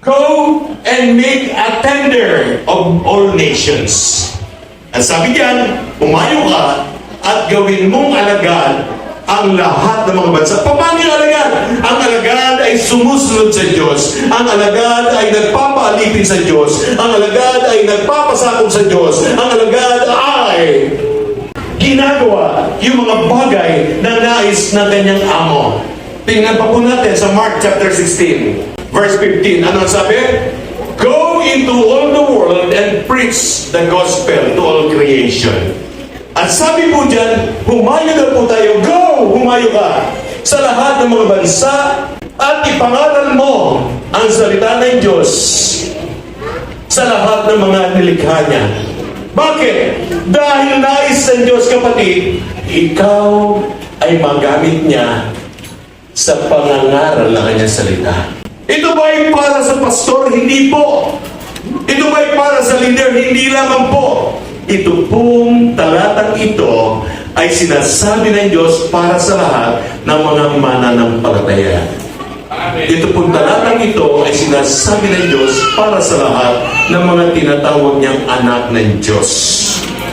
Go and make a tender of all nations. At sabi diyan, umayo ka at gawin mong alagad ang lahat ng mga bansa. Paano yung alagad? Ang alagad ay sumusunod sa Diyos. Ang alagad ay nagpapaalipin sa Diyos. Ang alagad ay nagpapasakop sa Diyos. Ang alagad ay ginagawa yung mga bagay na nais ng kanyang amo. Tingnan pa po natin sa Mark chapter 16, verse 15. Ano ang sabi? Go into all the world and preach the gospel to all creation. At sabi po dyan, humayo na po tayo. Go! Humayo ka sa lahat ng mga bansa at ipangaral mo ang salita ng Diyos sa lahat ng mga nilikha niya. Bakit? Dahil nais ng Diyos, kapatid, ikaw ay magamit niya sa pangangaral ng kanyang salita. Ito ba ay para sa pastor? Hindi po. Ito ba ay para sa leader? Hindi lamang po. Ito pong talatang ito ay sinasabi ng Diyos para sa lahat ng mga mananampalataya. Ito pong talatang ito ay sinasabi ng Diyos para sa lahat ng mga tinatawag niyang anak ng Diyos.